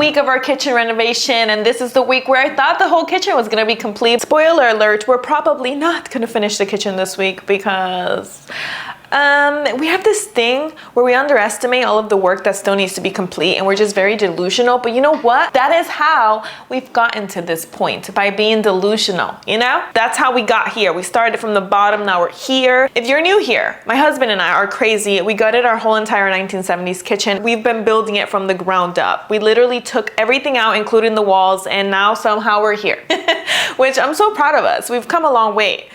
week of our kitchen renovation, and this is the week where I thought the whole kitchen was gonna be complete. Spoiler alert, we're probably not gonna finish the kitchen this week because we have this thing where we underestimate all of the work that still needs to be complete, and we're just very delusional. But you know what? That is how we've gotten to this point, by being delusional, you know? That's how we got here. We started from the bottom, now we're here. If you're new here, my husband and I are crazy. We gutted our whole entire 1970s kitchen. We've been building it from the ground up. We literally took everything out, including the walls, and now somehow we're here, which I'm so proud of us. We've come a long way.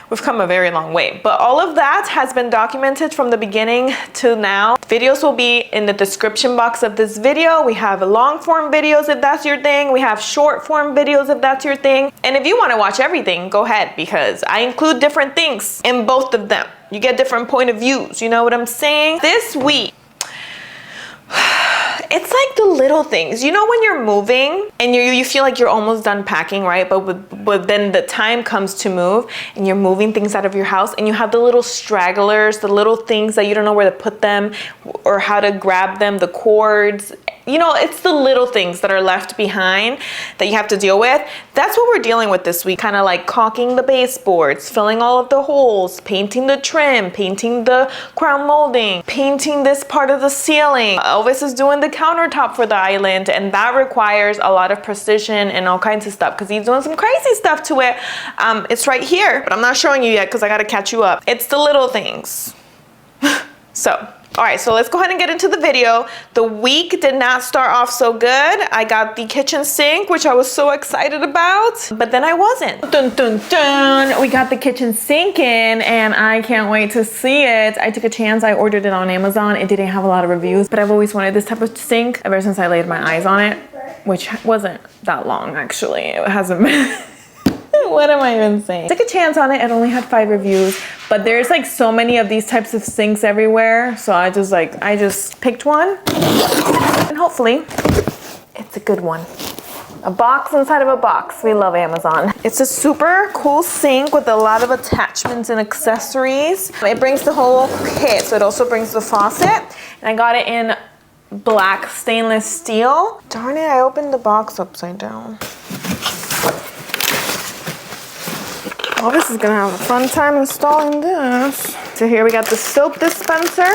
We've come a very long way, but all of that has been documented from the beginning to now. Videos will be in the description box of this video. We have long form videos if that's your thing. We have short form videos if that's your thing. And if you want to watch everything, go ahead, because I include different things in both of them. You get different point of views, you know what I'm saying? This week, it's like the little things. You know when you're moving and you feel like you're almost done packing, right? But then the time comes to move and you're moving things out of your house and you have the little stragglers, the little things that you don't know where to put them or how to grab them, the cords. You know, it's the little things that are left behind that you have to deal with. That's what we're dealing with this week. Kind of like caulking the baseboards, filling all of the holes, painting the trim, painting the crown molding, painting this part of the ceiling. Elvis is doing the countertop for the island, and that requires a lot of precision and all kinds of stuff because he's doing some crazy stuff to it. It's right here, but I'm not showing you yet because I got to catch you up. It's the little things. All right, so let's go ahead and get into the video. The week did not start off so good. I got the kitchen sink, which I was so excited about, but then I wasn't. Dun, dun, dun. We got the kitchen sink in, and I can't wait to see it. I took a chance. I ordered it on Amazon. It didn't have a lot of reviews, but I've always wanted this type of sink ever since I laid my eyes on it, which wasn't that long, actually. It hasn't been... What am I even saying? Took a chance on it. It only had 5 reviews, but there's like so many of these types of sinks everywhere. So I just picked one, and hopefully it's a good one. A box inside of a box. We love Amazon. It's a super cool sink with a lot of attachments and accessories. It brings the whole kit. So it also brings the faucet, and I got it in black stainless steel. Darn it, I opened the box upside down. Well, this is gonna have a fun time installing this. So here we got the soap dispenser.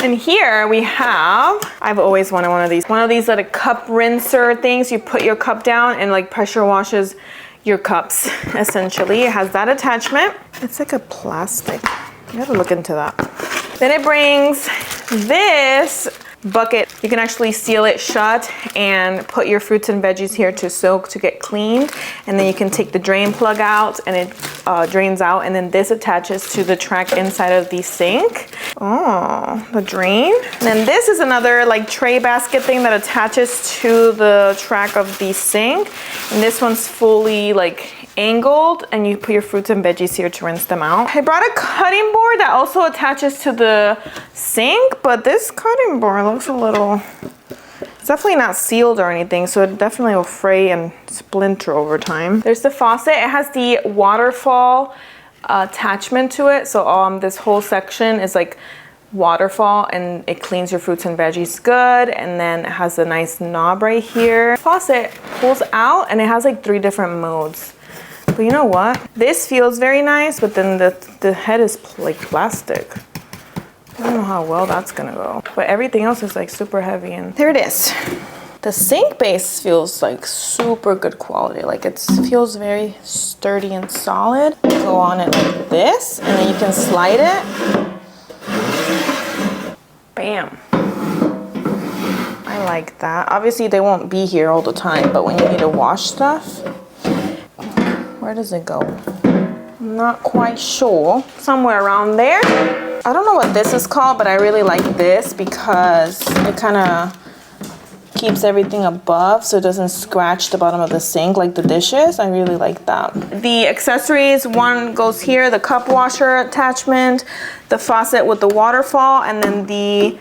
And here we have, I've always wanted one of these. One of these little cup rinser things. You put your cup down and like pressure washes your cups, essentially. It has that attachment. It's like a plastic. You gotta look into that. Then it brings this bucket. You can actually seal it shut and put your fruits and veggies here to soak, to get cleaned. And then you can take the drain plug out and it drains out. And then this attaches to the track inside of the sink. Oh, the drain. And then this is another like tray basket thing that attaches to the track of the sink. And this one's fully like angled, and you put your fruits and veggies here to rinse them out. I brought a cutting board that also attaches to the sink, but this cutting board looks a little, it's definitely not sealed or anything, so it definitely will fray and splinter over time. There's the faucet. It has the waterfall attachment to it, so this whole section is like waterfall, and it cleans your fruits and veggies good. And then it has a nice knob right here. Faucet pulls out, and it has like 3 different modes. But you know what? This feels very nice, but then the head is like plastic. I don't know how well that's gonna go. But everything else is like super heavy, and there it is. The sink base feels like super good quality. Like it feels very sturdy and solid. Go on it like this, and then you can slide it. Bam. I like that. Obviously they won't be here all the time, but when you need to wash stuff, where does it go? I'm not quite sure. Somewhere around there. I don't know what this is called, but I really like this because it kind of keeps everything above so it doesn't scratch the bottom of the sink like the dishes. I really like that. The accessories, one goes here, the cup washer attachment, the faucet with the waterfall, and then the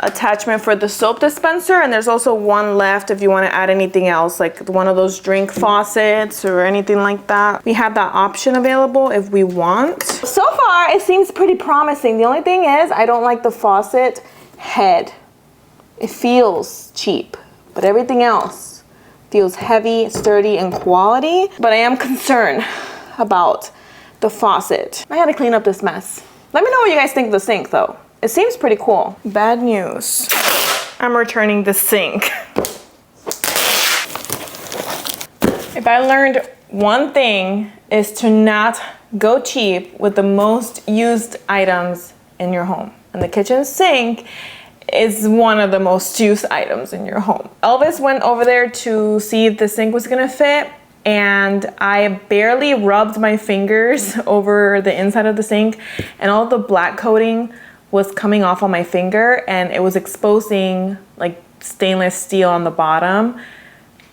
attachment for the soap dispenser. And there's also one left if you want to add anything else, like one of those drink faucets or anything like that. We have that option available if we want. So far it seems pretty promising. The only thing is I don't like the faucet head. It feels cheap, but everything else feels heavy, sturdy, and quality. But I am concerned about the faucet. I had to clean up this mess. Let me know what you guys think of the sink though. It seems pretty cool. Bad news. I'm returning the sink. If I learned one thing, is to not go cheap with the most used items in your home. And the kitchen sink is one of the most used items in your home. Elvis went over there to see if the sink was gonna fit, and I barely rubbed my fingers over the inside of the sink, and all the black coating was coming off on my finger, and it was exposing like stainless steel on the bottom.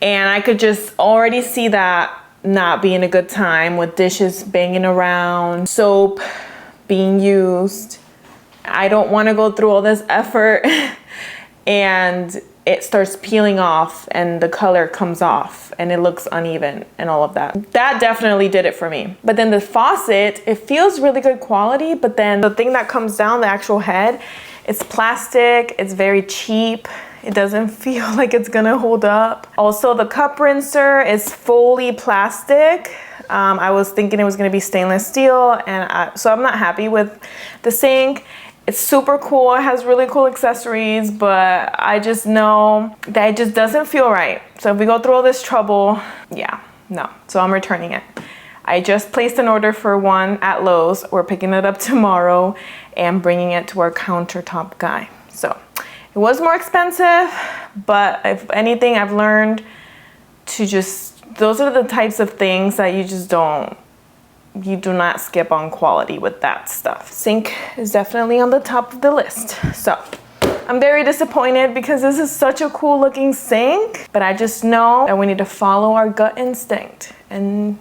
And I could just already see that not being a good time, with dishes banging around, soap being used. I don't want to go through all this effort and it starts peeling off and the color comes off and it looks uneven and all of that. That definitely did it for me. But then the faucet, it feels really good quality, but then the thing that comes down, the actual head, it's plastic, it's very cheap. It doesn't feel like it's gonna hold up. Also, the cup rinser is fully plastic. I was thinking it was gonna be stainless steel, and so I'm not happy with the sink. It's super cool, it has really cool accessories, but I just know that it just doesn't feel right. So if we go through all this trouble, yeah, no. So I'm returning it. I just placed an order for one at Lowe's. We're picking it up tomorrow and bringing it to our countertop guy. So it was more expensive, but if anything, I've learned to just, those are the types of things that you just you do not skip on quality with that stuff. Sink is definitely on the top of the list. So I'm very disappointed because this is such a cool looking sink, but I just know that we need to follow our gut instinct and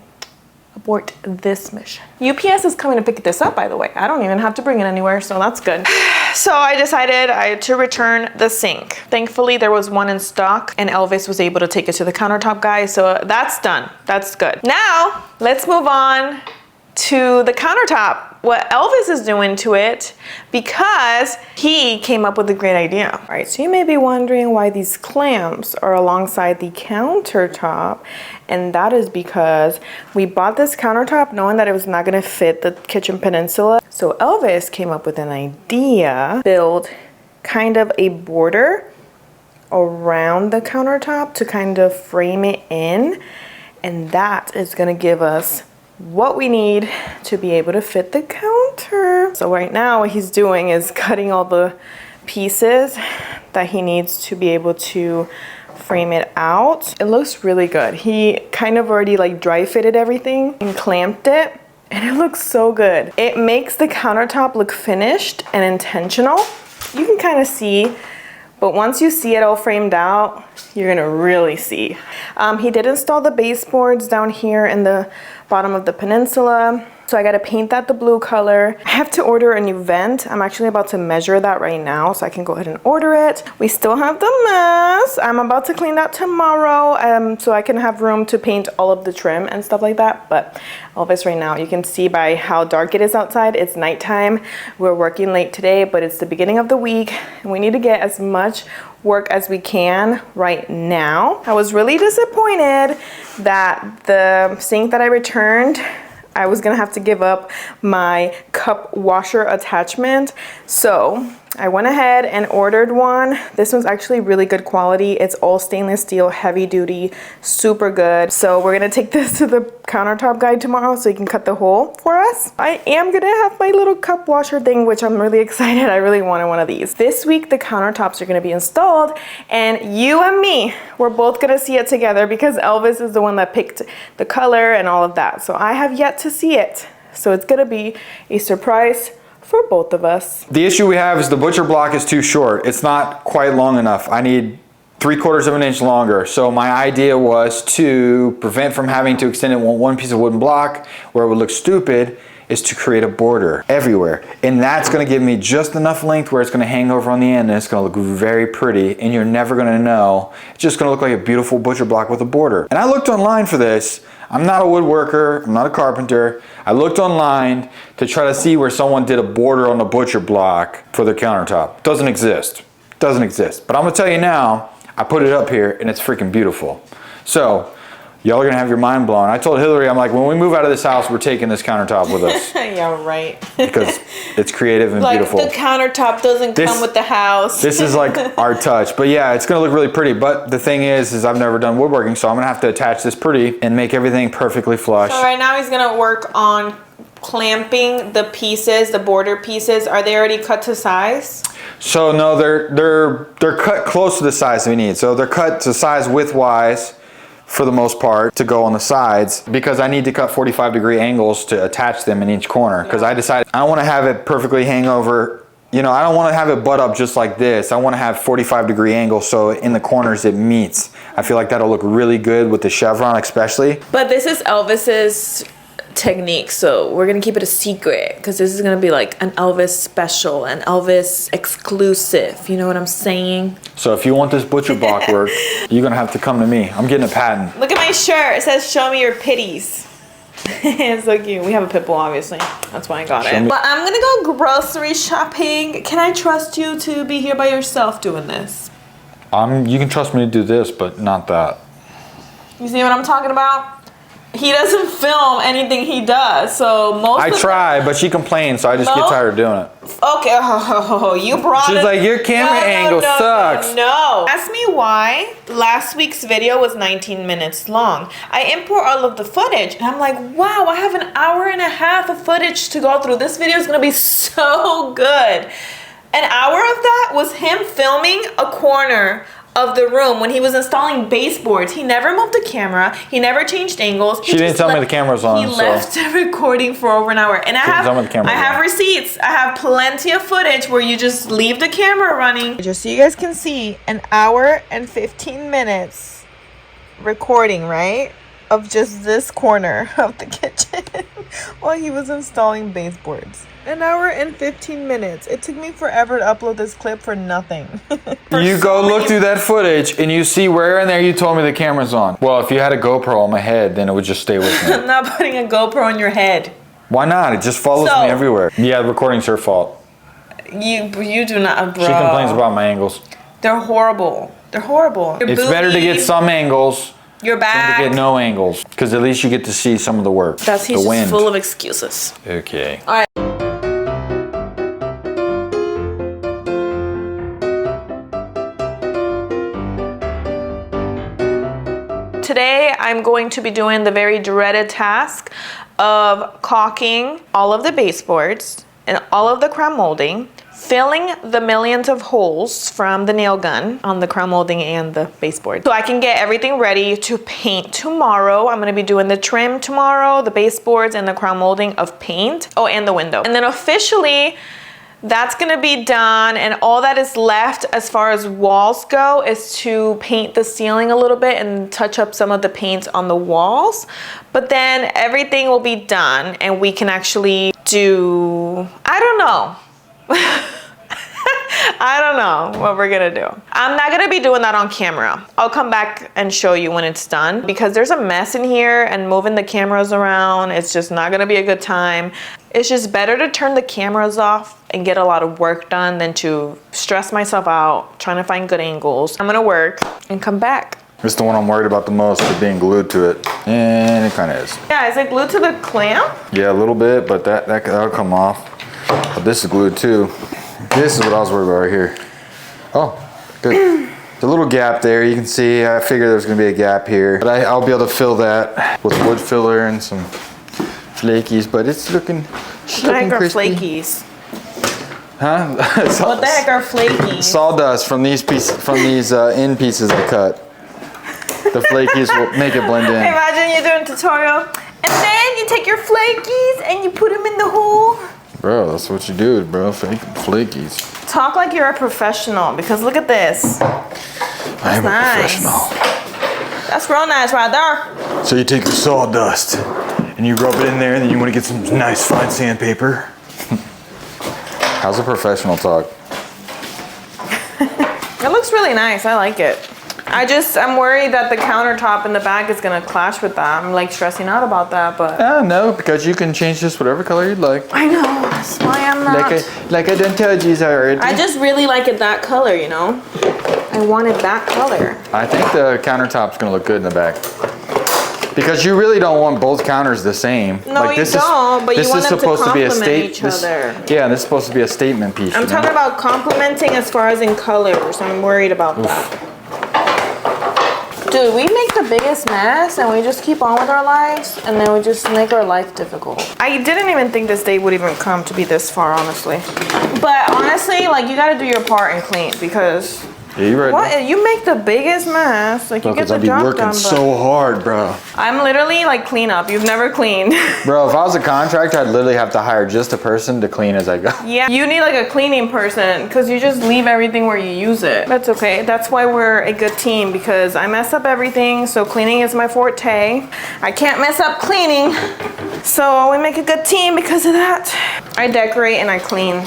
abort this mission. UPS is coming to pick this up, by the way. I don't even have to bring it anywhere, so that's good. So I decided to return the sink. Thankfully, there was one in stock and Elvis was able to take it to the countertop guy, so that's done. That's good. Now, let's move on to the countertop, what Elvis is doing to it, because he came up with a great idea. All right, so you may be wondering why these clamps are alongside the countertop, and that is because we bought this countertop knowing that it was not gonna fit the kitchen peninsula. So Elvis came up with an idea, build kind of a border around the countertop to kind of frame it in, and that is gonna give us what we need to be able to fit the counter. So right now what he's doing is cutting all the pieces that he needs to be able to frame it out. It looks really good. He kind of already like dry fitted everything and clamped it, and it looks so good. It makes the countertop look finished and intentional. You can kind of see, but once you see it all framed out, you're gonna really see. He did install the baseboards down here in the bottom of the peninsula. So I gotta paint that the blue color. I have to order a new vent. I'm actually about to measure that right now so I can go ahead and order it. We still have the mess. I'm about to clean that tomorrow so I can have room to paint all of the trim and stuff like that. But Elvis right now, you can see by how dark it is outside, it's nighttime. We're working late today, but it's the beginning of the week and we need to get as much work as we can right now. I was really disappointed that the sink that I returned, I was gonna have to give up my cup washer attachment. So I went ahead and ordered one. This one's actually really good quality. It's all stainless steel, heavy duty, super good. So we're gonna take this to the countertop guy tomorrow so he can cut the hole for us. I am gonna have my little cup washer thing, which I'm really excited. I really wanted one of these. This week, the countertops are gonna be installed, and you and me, we're both gonna see it together because Elvis is the one that picked the color and all of that. So I have yet to see it. So it's gonna be a surprise for both of us. The issue we have is the butcher block is too short. It's not quite long enough. I need 3/4 of an inch longer. So my idea was to prevent from having to extend it one piece of wooden block where it would look stupid, is to create a border everywhere. And that's gonna give me just enough length where it's gonna hang over on the end and it's gonna look very pretty, and you're never gonna know. It's just gonna look like a beautiful butcher block with a border. And I looked online for this. I'm not a woodworker, I'm not a carpenter. I looked online to try to see where someone did a border on the butcher block for their countertop. Doesn't exist, doesn't exist. But I'm gonna tell you now, I put it up here and it's freaking beautiful. So y'all are gonna have your mind blown. I told Hillary, I'm like, when we move out of this house, we're taking this countertop with us. Yeah, right. Because it's creative and like beautiful. The countertop doesn't come with the house. This is like our touch. But yeah, it's gonna look really pretty. But the thing is I've never done woodworking, so I'm gonna have to attach this pretty and make everything perfectly flush. So right now he's gonna work on clamping the pieces, the border pieces. Are they already cut to size? So no, they're cut close to the size we need. So they're cut to size width-wise for the most part to go on the sides, because I need to cut 45-degree angles to attach them in each corner, because I decided I don't want to have it perfectly hang over. You know, I don't want to have it butt up just like this. I want to have 45-degree angles so in the corners it meets. I feel like that'll look really good with the chevron especially. But this is Elvis's technique, so we're gonna keep it a secret, because this is gonna be like an Elvis special, an Elvis exclusive, you know what I'm saying? So if you want this butcher block work, you're gonna have to come to me. I'm getting a patent. Look at my shirt, it says show me your pitties. It's so cute. We have a pit bull, obviously, that's why I got it. But I'm gonna go grocery shopping. Can I trust you to be here by yourself doing this? You can trust me to do this, but not that. You see what I'm talking about? He doesn't film anything he does, so I try, but she complains, so I just get tired of doing it. Okay, you brought it. She's like, your camera angle sucks. No. Ask me why last week's video was 19 minutes long. I import all of the footage, and I'm like, wow, I have an hour and a half of footage to go through. This video is gonna be so good. An hour of that was him filming a corner of the room when he was installing baseboards. He never moved the camera. He never changed angles. She didn't tell me the camera was on. He left recording for over an hour. And I have receipts. I have plenty of footage where you just leave the camera running. Just so you guys can see, an hour and 15 minutes recording, right? Of just this corner of the kitchen while he was installing baseboards. An hour and 15 minutes. It took me forever to upload this clip for nothing. You go look through that footage and you see where in there you told me the camera's on. Well, if you had a GoPro on my head, then it would just stay with me. I'm not putting a GoPro on your head. Why not? It just follows me everywhere. Yeah, the recording's her fault. You do not, bro. She complains about my angles. They're horrible. They're horrible. It's better to get some angles your back. than to get no angles, because at least you get to see some of the work. He's just full of excuses. Okay. All right. Today, I'm going to be doing the very dreaded task of caulking all of the baseboards and all of the crown molding, filling the millions of holes from the nail gun on the crown molding and the baseboard. So I can get everything ready to paint tomorrow. I'm gonna be doing the trim tomorrow, the baseboards and the crown molding of paint. Oh, and the window. And then officially, that's gonna be done, and all that is left as far as walls go is to paint the ceiling a little bit and touch up some of the paints on the walls. But then everything will be done and we can actually do, I don't know. I don't know what we're gonna do. I'm not gonna be doing that on camera. I'll come back and show you when it's done, because there's a mess in here and moving the cameras around, it's just not gonna be a good time. It's just better to turn the cameras off and get a lot of work done than to stress myself out trying to find good angles. I'm gonna work and come back. This is the one I'm worried about the most, for being glued to it. And it kind of is. Yeah, is it glued to the clamp? Yeah, a little bit, but that'll come off. But this is glued too. This is what I was worried about right here. Oh, good. There's a little gap there. You can see, I figured there was gonna be a gap here. But I'll be able to fill that with wood filler and some flakies, but it's looking crispy. What the heck are flakies? Huh? What the heck are flakies? Sawdust from these end pieces I cut. The flakies will make it blend in. Imagine you're doing a tutorial, and then you take your flakies and you put them in the hole. Bro, that's what you do, bro. Flakies. Talk like you're a professional, because look at this. I am a professional. That's real nice right there. So you take your sawdust and you rub it in there, and then you want to get some nice fine sandpaper. How's a professional talk? It looks really nice. I like it. I'm worried that the countertop in the back is gonna clash with that. I'm like stressing out about that, but. No, because you can change this whatever color you'd like. I know, that's why I'm not. Like I done told you already. I just really like it that color, you know? I wanted that color. I think the countertop's gonna look good in the back. Because you really don't want both counters the same. No, like, you don't, but you want them to complement each other. Yeah, this is supposed to be a statement piece. I'm talking about complementing as far as in colors. I'm worried about that. Dude, we make the biggest mess and we just keep on with our lives and then we just make our life difficult. I didn't even think this day would even come to be this far, honestly. But honestly, like, you gotta do your part and clean because... Yeah, you're right. What? You make the biggest mess. Like, you get the job done, but... I've been working so hard, bro. I'm literally like clean up. You've never cleaned. Bro, if I was a contractor, I'd literally have to hire just a person to clean as I go. Yeah, you need like a cleaning person because you just leave everything where you use it. That's okay. That's why we're a good team because I mess up everything. So cleaning is my forte. I can't mess up cleaning. So we make a good team because of that. I decorate and I clean.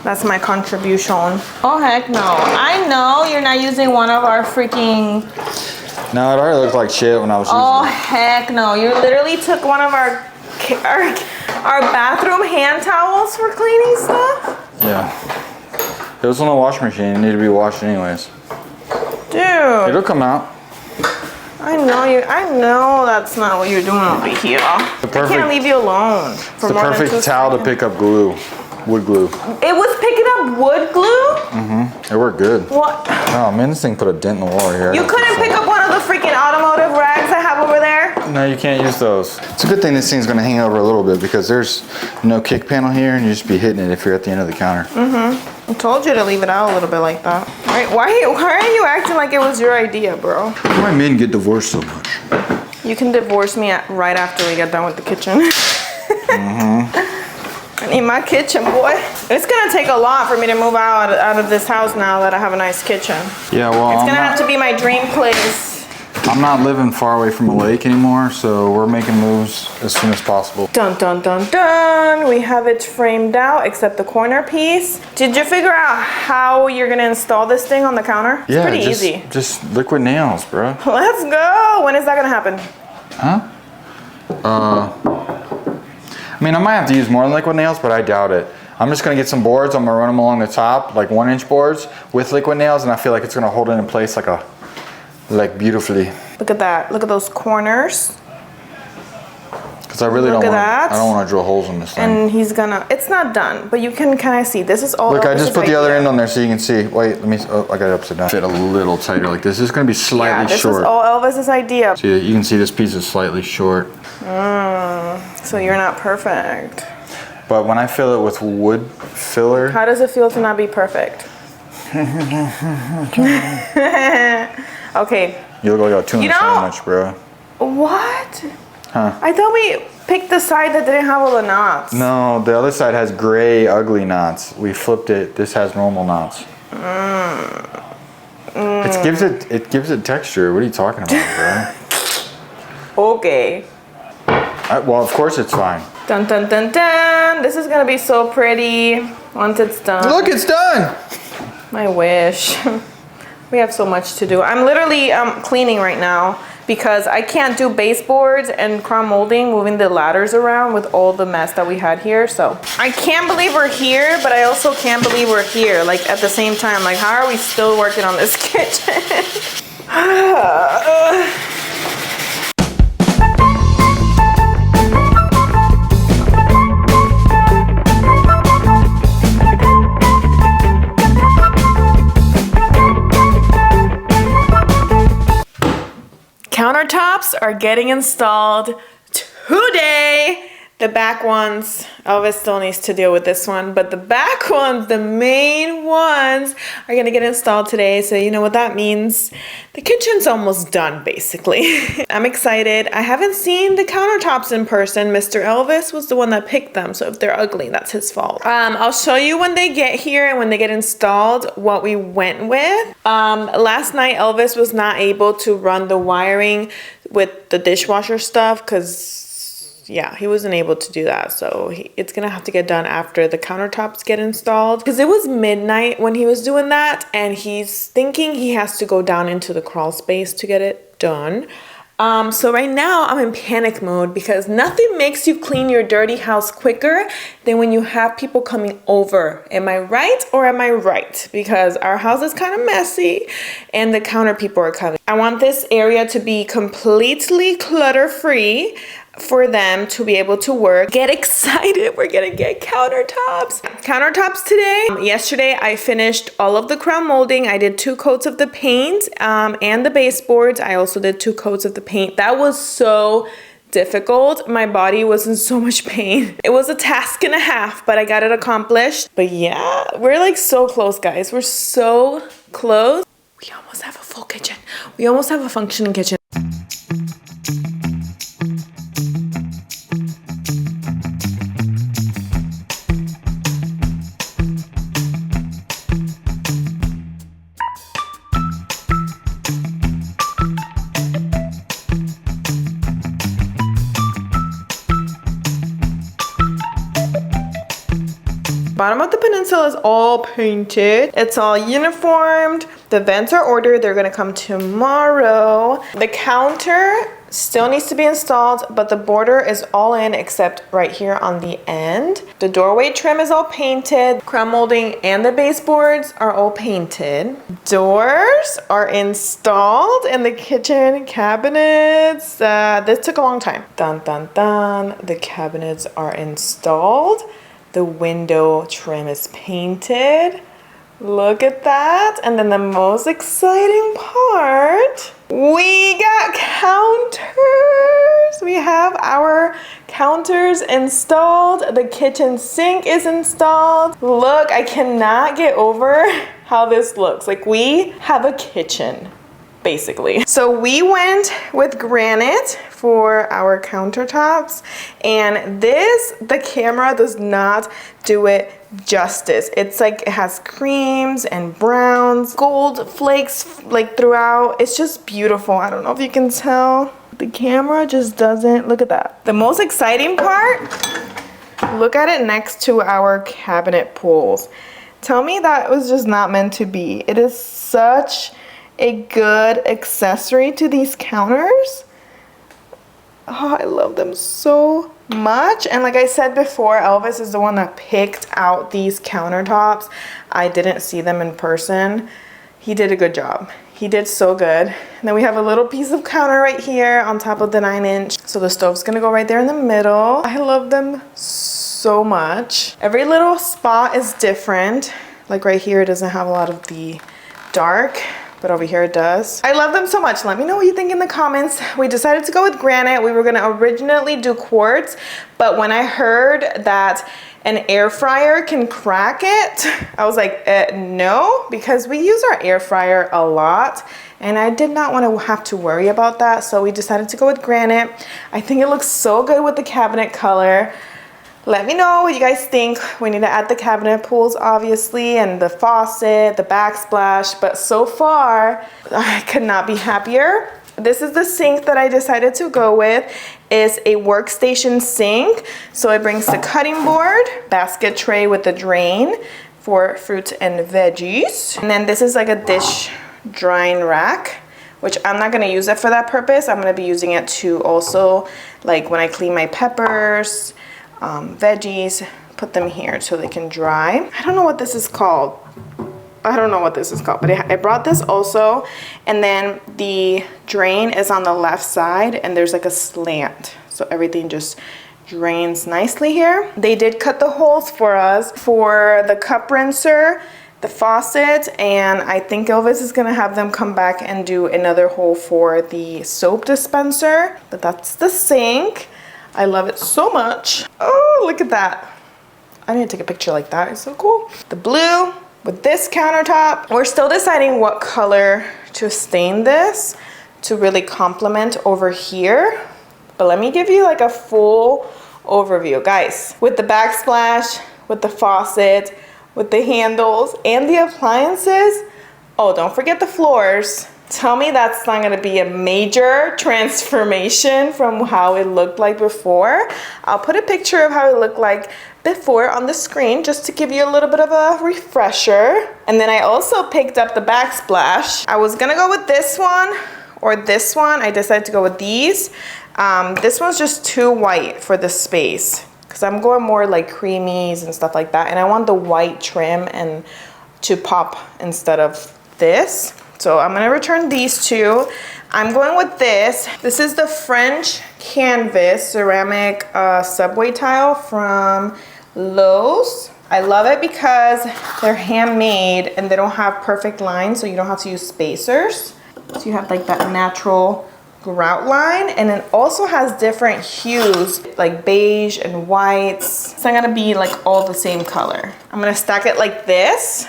That's my contribution. Oh, heck no. I know you're not using one of our freaking... No, it already looked like shit when I was using it. Oh, heck no. You literally took one of our bathroom hand towels for cleaning stuff? Yeah. It was on the washing machine. It needed to be washed anyways. Dude. It'll come out. I know that's not what you're doing over here. I can't leave you alone. It's the perfect towel to pick up glue. Wood glue. It was picking up wood glue? Mm-hmm. It worked good. What? Oh man, this thing put a dent in the wall here. You couldn't pick up one of the freaking automotive rags I have over there? No, you can't use those. It's a good thing this thing's gonna hang over a little bit because there's no kick panel here and you just be hitting it if you're at the end of the counter. Mm-hmm. I told you to leave it out a little bit like that. Right? Why are you acting like it was your idea, bro? Why men get divorced so much? You can divorce me right after we get done with the kitchen. Mm-hmm. I need my kitchen, boy. It's gonna take a lot for me to move out of this house now that I have a nice kitchen. Yeah, well, it's gonna have to be my dream place. I'm not living far away from a lake anymore, so we're making moves as soon as possible. Dun, dun, dun, dun. We have it framed out, except the corner piece. Did you figure out how you're gonna install this thing on the counter? It's pretty easy. Just liquid nails, bro. Let's go. When is that gonna happen? Huh? I mean, I might have to use more than liquid nails, but I doubt it. I'm just gonna get some boards. I'm gonna run them along the top, like 1-inch boards with liquid nails, and I feel like it's gonna hold it in place like beautifully. Look at that. Look at those corners. Because I really don't want to drill holes in this thing. And he's gonna, it's not done, but you can kind of see. This is all. Look, I just put the other end on there so you can see. Wait, let me, oh, I got it upside down. Fit a little tighter like this. This is gonna be slightly short. This is all Elvis's idea. See, you can see this piece is slightly short. So you're not perfect. But when I fill it with wood filler. How does it feel to not be perfect? Okay. You look like a tuna sandwich, bro. What? Huh? I thought we picked the side that didn't have all the knots. No, the other side has gray, ugly knots. We flipped it. This has normal knots. It gives it texture. What are you talking about, bro? Okay. Well, of course it's fine. Dun dun dun dun. This is gonna be so pretty once it's done. Look, it's done. I wish. We have so much to do. I'm literally cleaning right now because I can't do baseboards and crown molding, moving the ladders around with all the mess that we had here. So I can't believe we're here, but I also can't believe we're here, like at the same time. Like, how are we still working on this kitchen? Countertops are getting installed today. The back ones, Elvis still needs to deal with this one, but the back ones, the main ones, are gonna get installed today. So you know what that means. The kitchen's almost done, basically. I'm excited. I haven't seen the countertops in person. Mr. Elvis was the one that picked them, so if they're ugly, that's his fault. I'll show you when they get here and when they get installed what we went with. Last night, Elvis was not able to run the wiring with the dishwasher stuff because yeah, he wasn't able to do that. So it's gonna have to get done after the countertops get installed because it was midnight when he was doing that and he's thinking he has to go down into the crawl space to get it done. So right now I'm in panic mode because nothing makes you clean your dirty house quicker than when you have people coming over. Am I right or am I right? Because our house is kind of messy and the counter people are coming. I want this area to be completely clutter-free for them to be able to work. Get excited, we're gonna get countertops. Countertops today. Yesterday I finished all of the crown molding. I did 2 coats of the paint and the baseboards. I also did 2 coats of the paint. That was so difficult. My body was in so much pain. It was a task and a half, but I got it accomplished. But yeah, we're like so close, guys. We're so close. We almost have a full kitchen. We almost have a functioning kitchen. Bottom of the peninsula is all painted. It's all uniformed. The vents are ordered. They're gonna come tomorrow. The counter still needs to be installed, but the border is all in except right here on the end. The doorway trim is all painted. Crown molding and the baseboards are all painted. Doors are installed in the kitchen cabinets. This took a long time. Dun, dun, dun. The cabinets are installed. The window trim is painted. Look at that. And then the most exciting part, we got counters. We have our counters installed. The kitchen sink is installed. Look, I cannot get over how this looks. Like we have a kitchen, basically. So we went with granite for our countertops, and the camera does not do it justice. It's like it has creams and browns, gold flakes like throughout. It's just beautiful. I don't know if you can tell. The camera just doesn't. Look at that. The most exciting part, look at it next to our cabinet pulls. Tell me that was just not meant to be. It is such a good accessory to these counters. Oh, I love them so much. And like I said before, Elvis is the one that picked out these countertops. I didn't see them in person. He did a good job. He did so good. And then we have a little piece of counter right here on top of the 9-inch. So the stove's gonna go right there in the middle. I love them so much. Every little spot is different. Like right here, it doesn't have a lot of the dark, but over here it does. I love them so much. Let me know what you think in the comments. We decided to go with granite. We were gonna originally do quartz, but when I heard that an air fryer can crack it, I was like, no, because we use our air fryer a lot and I did not want to have to worry about that. So we decided to go with granite. I think it looks so good with the cabinet color. Let me know what you guys think. We need to add the cabinet pulls, obviously, and the faucet, the backsplash, but so far, I could not be happier. This is the sink that I decided to go with. It's a workstation sink. So it brings the cutting board, basket tray with the drain for fruits and veggies. And then this is like a dish drying rack, which I'm not gonna use it for that purpose. I'm gonna be using it to also, like when I clean my peppers, veggies, put them here so they can dry. I don't know what this is called. But I brought this also. And then the drain is on the left side and there's like a slant. So everything just drains nicely here. They did cut the holes for us for the cup rinser, the faucet, and I think Elvis is gonna have them come back and do another hole for the soap dispenser. But that's the sink. I love it so much. Oh, look at that. I need to take a picture like that. It's so cool. The blue with this countertop. We're still deciding what color to stain this to really complement over here. But let me give you like a full overview. Guys, with the backsplash, with the faucet, with the handles and the appliances. Oh, don't forget the floors. Tell me that's not gonna be a major transformation from how it looked like before. I'll put a picture of how it looked like before on the screen just to give you a little bit of a refresher. And then I also picked up the backsplash. I was gonna go with this one or this one. I decided to go with these. This one's just too white for this space because I'm going more like creamies and stuff like that. And I want the white trim and to pop instead of this. So I'm gonna return these two. I'm going with this. This is the French canvas ceramic subway tile from Lowe's. I love it because they're handmade and they don't have perfect lines, so you don't have to use spacers. So you have like that natural grout line, and it also has different hues like beige and whites. It's not gonna be like all the same color. I'm gonna stack it like this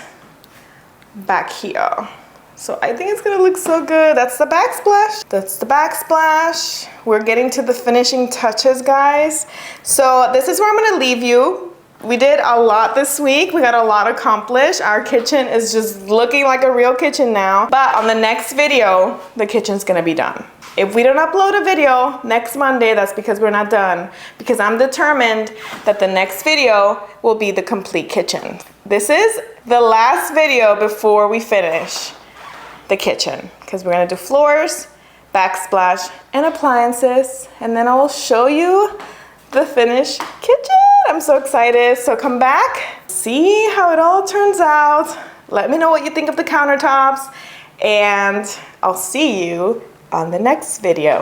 back here. So I think it's gonna look so good. That's the backsplash. That's the backsplash. We're getting to the finishing touches, guys. So this is where I'm gonna leave you. We did a lot this week. We got a lot accomplished. Our kitchen is just looking like a real kitchen now. But on the next video, the kitchen's gonna be done. If we don't upload a video next Monday, that's because we're not done. Because I'm determined that the next video will be the complete kitchen. This is the last video before we finish the kitchen. Because we're gonna do floors, backsplash, and appliances. And then I will show you the finished kitchen. I'm so excited. So come back, see how it all turns out. Let me know what you think of the countertops, and I'll see you on the next video.